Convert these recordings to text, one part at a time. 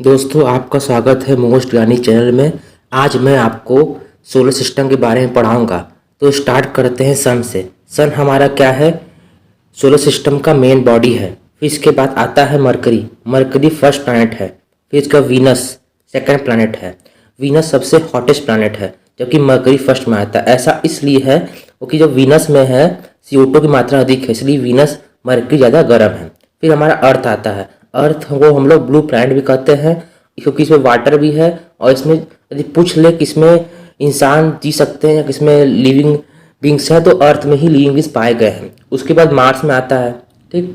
दोस्तों, आपका स्वागत है मोस्ट ज्ञानी चैनल में। आज मैं आपको सोलर सिस्टम के बारे में पढ़ाऊंगा। तो स्टार्ट करते हैं सन से। सन हमारा क्या है? सोलर सिस्टम का मेन बॉडी है। फिर इसके बाद आता है मरकरी। मरकरी फर्स्ट प्लैनेट है। फिर इसका वीनस सेकंड प्लैनेट है। वीनस सबसे हॉटेस्ट प्लैनेट है, जबकि मरकरी फर्स्ट में आता है। ऐसा इसलिए है क्योंकि जो वीनस में है CO2 की मात्रा अधिक है, इसलिए वीनस मरकरी ज़्यादा गर्म है। फिर हमारा अर्थ आता है। अर्थ को हम लोग ब्लू प्लैनेट भी कहते हैं, क्योंकि इसमें वाटर भी है। और इसमें यदि पूछ ले कि इसमें इंसान जी सकते हैं या किसमें लिविंग बींग्स है, तो अर्थ में ही लिविंग बींग्स पाए गए हैं। उसके बाद मार्स में आता है। ठीक,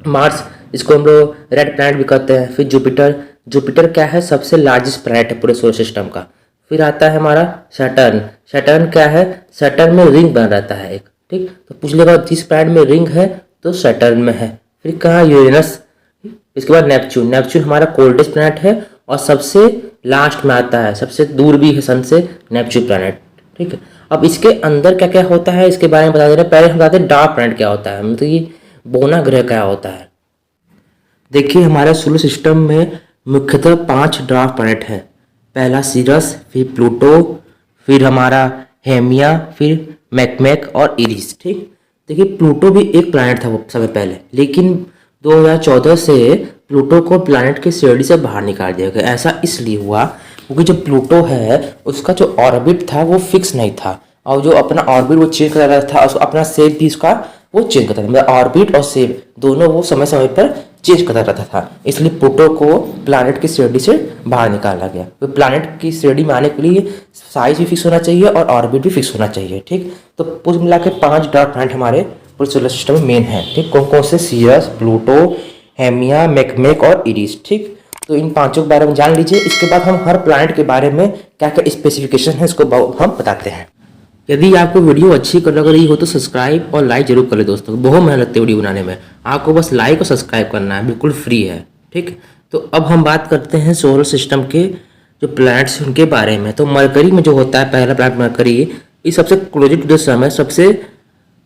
मार्स, इसको हम लोग रेड प्लैनेट भी कहते हैं। फिर जुपिटर। जुपिटर क्या है? सबसे लार्जेस्ट प्लैनेट है पूरे सोलर सिस्टम का। फिर आता है हमारा सैटर्न। सैटर्न क्या है? सैटर्न में रिंग बना रहता है एक। ठीक, तो पूछ लेगा जिस प्लैनेट में रिंग है तो सैटर्न में है। फिर कहाँ? यूरेनस। इसके बाद नेपच्यून। नेपच्यून हमारा कोल्डेस्ट प्लैनेट है और सबसे लास्ट में आता है, सबसे दूर भी है सन से, नेपच्यून प्लैनेट। ठीक है, अब इसके अंदर क्या क्या होता है इसके बारे में बता दे रहे हैं। पहले हम बताते हैं डार्क प्लैनेट क्या होता है, मतलब ये बोना ग्रह क्या होता है। देखिए, हमारे सोलर सिस्टम में मुख्यतः 5 डार्क प्लैनेट है। पहला सीरस, फिर प्लूटो, फिर हमारा हेमिया, फिर मैकमैक और इरिस। ठीक, देखिए प्लूटो भी एक प्लैनेट था वो समय पहले, लेकिन 2014 से प्लूटो को प्लैनेट की श्रेणी से बाहर निकाल दिया गया। ऐसा इसलिए हुआ क्योंकि जो प्लूटो है उसका जो ऑर्बिट था वो फिक्स नहीं था, और जो अपना ऑर्बिट वो चेंज कर रहा था, उसको अपना शेप भी उसका वो चेंज करता था। मतलब ऑर्बिट और शेप दोनों वो समय समय पर चेंज करता रहता था। इसलिए प्लूटो को प्लैनेट की श्रेणी से बाहर निकाला गया। तो प्लैनेट की श्रेणी में आने के लिए साइज भी फिक्स होना चाहिए और ऑर्बिट भी फिक्स होना चाहिए। ठीक, तो कुल मिला के 5 डार्क प्लैनेट हमारे पूरे सोलर सिस्टम में मेन है। ठीक, कौन कौन से? सीरस, प्लूटो, हेमिया, मैकमैक और इरिस। ठीक, तो इन पांचों के बारे में जान लीजिए। इसके बाद हम हर प्लैनेट के बारे में क्या क्या स्पेसिफिकेशन है इसको हम बताते हैं। यदि आपको वीडियो अच्छी लग रही हो तो सब्सक्राइब और लाइक जरूर कर ले दोस्तों। बहुत मेहनत लगती है वीडियो बनाने में, आपको बस लाइक और सब्सक्राइब करना है, बिल्कुल फ्री है। ठीक, तो अब हम बात करते हैं सोलर सिस्टम के जो प्लैनेट्स उनके बारे में। तो मरकरी में जो होता है पहला प्लैनेट मरकरी, ये सबसे क्लोजेस्ट टू द सन है, सबसे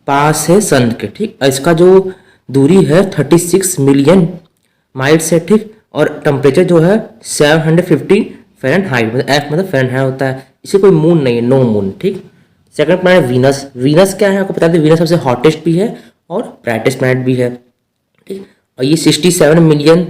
पास है सन के। ठीक, इसका जो दूरी है 36 मिलियन माइल्स है। ठीक, और टेम्परेचर जो है 750 फ़ारेनहाइट, मतलब एफ मतलब फ़ारेनहाइट होता है। इसे कोई मून नहीं है, नो मून। ठीक, सेकंड प्लैनेट वीनस। वीनस क्या है आपको बता दें, वीनस सबसे हॉटेस्ट भी है और ब्राइटेस्ट प्लैनेट भी है। ठीक, और ये 67 मिलियन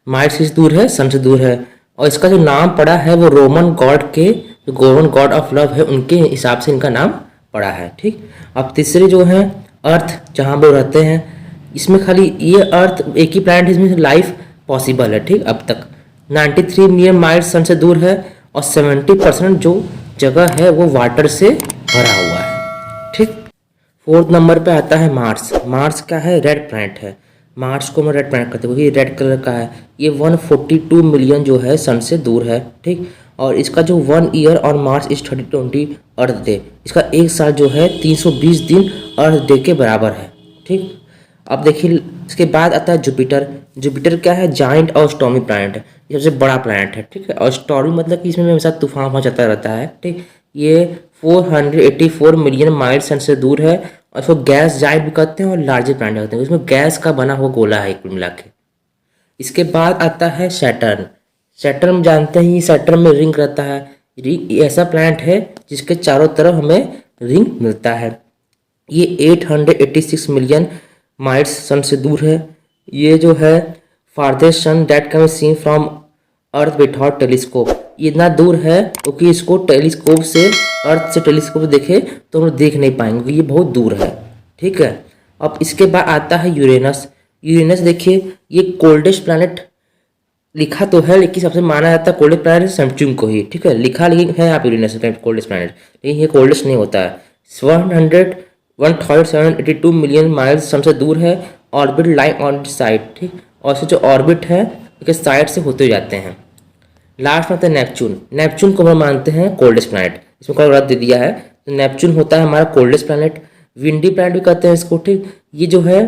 माइल्स से दूर है, सन से दूर है। और इसका जो नाम पड़ा है वो रोमन गॉड के, जो रोमन गॉड ऑफ लव है, उनके हिसाब से इनका नाम पड़ा है। ठीक, अब तीसरे जो है अर्थ, जहाँ पे रहते हैं, इसमें खाली ये अर्थ एक ही प्लैनेट है जिसमें लाइफ पॉसिबल है। ठीक, अब तक 93 मिलियन माइल्स सन से दूर है और 70% जो जगह है वो वाटर से भरा हुआ है। ठीक, फोर्थ नंबर पे आता है मार्स। मार्स क्या है? रेड प्लैनेट है। मार्स को हम रेड प्लैनेट कहते हैं क्योंकि ये रेड कलर का है। ये 142 मिलियन जो है सन से दूर है। ठीक, और इसका जो 1 year on Mars is 3020 earth day, इसका एक साल जो है 320 दिन अर्थ डे के बराबर है। ठीक, अब देखिए इसके बाद आता है जुपिटर। जुपिटर क्या है? जाइंट और स्टॉर्मी प्लैनेट है, ये सबसे बड़ा प्लैनेट है। ठीक है, और स्टॉर्मी मतलब कि इसमें हमेशा तूफान वहाँ चलता रहता है। ठीक, ये 484 मिलियन माइल सन से दूर है और इसको गैस जाइंट भी कहते हैं और लार्जेस्ट प्लैनेट कहते हैं। इसमें गैस का बना हुआ गोला है कुल मिला के। इसके बाद आता है सैटर्न। सैटर्न जानते हैं, सैटर्न में रिंग रहता है। रिंग ऐसा प्लैनेट है जिसके चारों तरफ हमें रिंग मिलता है। ये 886 मिलियन माइल्स सन से दूर है। ये जो है farthest sun that can be seen from earth without telescope. ये इतना दूर है क्योंकि इसको टेलीस्कोप से, अर्थ से टेलीस्कोप से देखे तो हम लोग देख नहीं पाएंगे, ये बहुत दूर है। ठीक है, अब इसके बाद आता है यूरेनस। यूरेनस देखिए, ये कोल्डेस्ट प्लैनेट लिखा तो है, लेकिन सबसे माना जाता है कोल्डेस्ट प्लैनेट सैमसंग को ही। ठीक है, लिखा लेकिन है आप यूरेनस कोल्डेस्ट प्लैनेट, लेकिन ये कोल्डेस्ट नहीं होता है। 1782 मिलियन माइल्स सन से दूर है। Orbit line on side. ठीक, और इससे जो ऑर्बिट है उसके साइड से होते जाते हैं। लास्ट में आता है नेपच्यून। नेपच्यून को हम मानते हैं कोल्डेस्ट प्लैनेट, इसमें कोई रद्द दे दिया है। तो नेपच्यून होता है हमारा कोल्डेस्ट प्लैनेट, विंडी प्लैनेट भी कहते हैं इसको। ठीक, ये जो है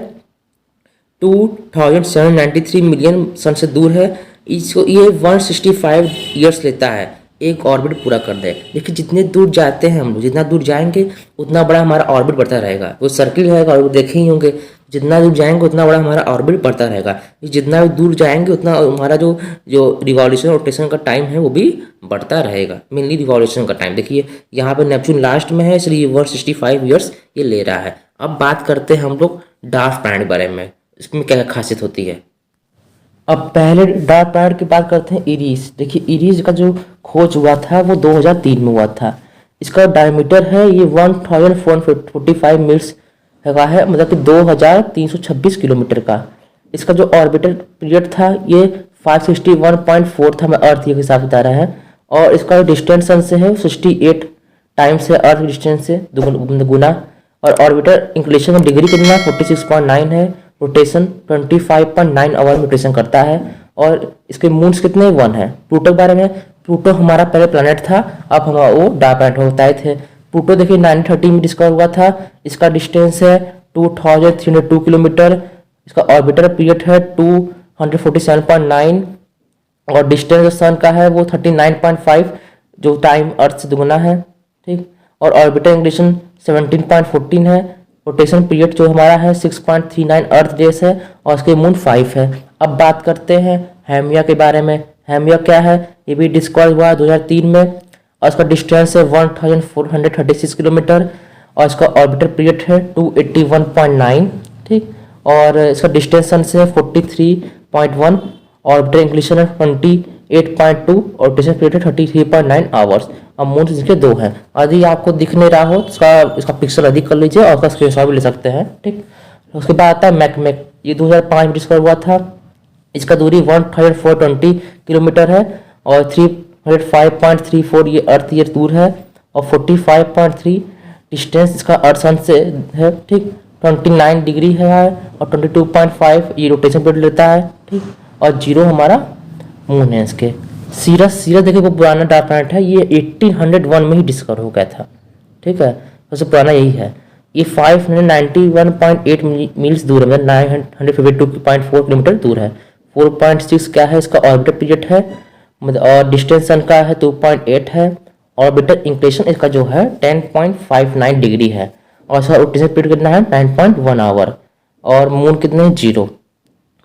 2793 मिलियन सन से दूर है। इसको ये 165 ईयर्स लेता है एक ऑर्बिट पूरा कर दे। देखिए जितने दूर जाते हैं हम लोग, जितना दूर जाएंगे उतना बड़ा हमारा ऑर्बिट बढ़ता रहेगा। वो सर्किल है, ऑर्बिट देखे ही होंगे, जितना दूर जाएंगे उतना बड़ा हमारा ऑर्बिट बढ़ता रहेगा। जितना भी दूर जाएंगे उतना हमारा जो जो रिवॉल्यूशन रोटेशन का टाइम है वो भी बढ़ता रहेगा। मेनली रिवॉल्यूशन का टाइम देखिए यहाँ पे नेपच्यून लास्ट में है, इसलिए 165 ईयर्स ये ले रहा है। अब बात करते हैं हम लोग डार्क प्लैनेट के बारे में, इसमें क्या खासियत होती है। अब पहले डार्क प्लैनेट की बात करते हैं इरिस। देखिए इरिस का जो खोज हुआ था वो 2003 में हुआ था। इसका डायमीटर है ये 1445 मील्स का है, मतलब कि 2326 किलोमीटर का। इसका जो ऑर्बिटल पीरियड था ये 561.4 था, मैं अर्थ के हिसाब से बता रहा है। और इसका डिस्टेंस सन से है 68 टाइम्स है अर्थ डिस्टेंस से गुना। और ऑर्बिटर इंक्लिनेशन डिग्री कितना 46.9 है। रोटेशन 25.9 आवर में रोटेशन करता है। और इसके मून्स कितने 1 है। प्लूटो के बारे में, प्लूटो हमारा पहले प्लैनेट था, अब हम वो डार्क प्लैनेट बताए थे। प्लूटो देखिए 1930 में डिस्कवर हुआ था। इसका डिस्टेंस है 2302 किलोमीटर। इसका ऑर्बिटर पीरियड है 247.9 और डिस्टेंस सन का है वो 39.5 जो टाइम अर्थ से दुगुना है, ठीक। और ऑर्बिटर इंक्लिनेशन 17.14 है। रोटेशन पीरियड जो हमारा है 6.39 अर्थ डेज है और उसके मून 5 है। अब बात करते हैं हेमिया के बारे में। हेमिया क्या है, ये भी डिस्कवर हुआ 2003 में और इसका डिस्टेंस है 1436 किलोमीटर और इसका ऑर्बिटर पीरियड है 281.9, ठीक। और इसका डिस्टेंस सन से 43.1, ऑर्बिटर इंक्लिनेशन है 28.2 और रोटेशन पीरियड है 33.9 आवर्स। अब मून इसके 2 हैं। यदि आपको दिख नहीं रहा हो तो इसका पिक्सल अधिक कर लीजिए और उसका स्क्रीनशॉट भी ले सकते हैं, ठीक। उसके बाद आता है मैकमेक, ये 2005 में डिस्कवर हुआ था। इसका दूरी 1420 किलोमीटर है और 305.34 ये अर्थ ईयर दूर है और 45.3 डिस्टेंस इसका अर्थ सन से है, ठीक। 29 डिग्री है और 22.5 ये रोटेशन पीरियड लेता है, ठीक। और 0 हमारा मून है इसके। सीरस देखिए वो पुराना डार्क प्लैनेट है, ये 1801 में ही डिस्कवर हो गया था, ठीक है। सबसे पुराना यही है। ये 591.8 मील्स दूर है, मतलब 952.4 किलोमीटर दूर है। 4.6 क्या है इसका ऑर्बिटर पीरियड है, मतलब और डिस्टेंस सन का है 2.8 है। ऑर्बिटर इंक्लिनेशन इसका जो है 10.59 डिग्री है और इसका रोटेशन पीरियड कितना है 9.1 आवर और मून कितने 0,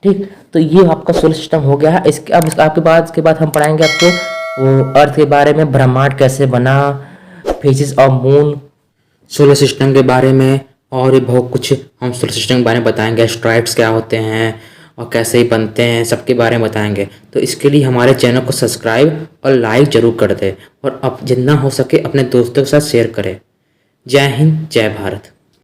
ठीक। तो ये आपका सोलर सिस्टम हो गया है। इसके अब इसके बाद हम पढ़ाएंगे आपको वो अर्थ के बारे में, ब्रह्मांड कैसे बना, phases of moon, solar system के बारे में और भी बहुत कुछ हम सोलर सिस्टम के बारे में बताएंगे। एस्ट्रॉइड्स क्या होते हैं और कैसे ही बनते हैं, सबके बारे में बताएंगे। तो इसके लिए हमारे चैनल को सब्सक्राइब और लाइक जरूर कर दें और अब जितना हो सके अपने दोस्तों के साथ शेयर करें। जय हिंद, जय भारत।